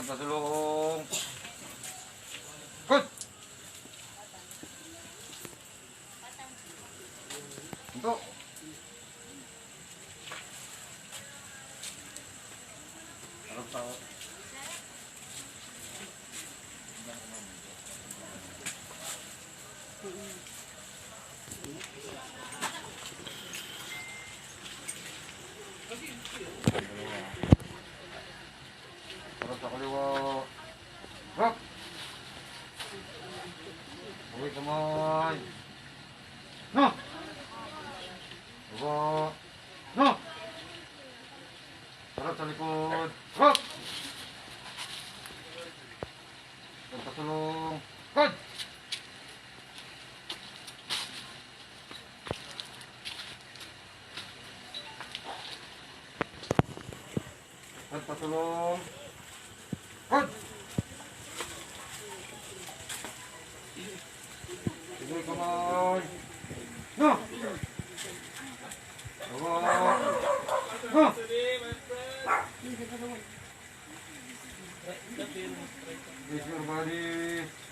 Pasulong. Good. Untuk. Harap tahu. Harap sa kaliwa. Rock. Uwi kamay. No. Baba. No. Harap sa likod. Rock. Pasulong. Good. Pasulong. Good. Sige kamay. No. Baba. No. Raise your body.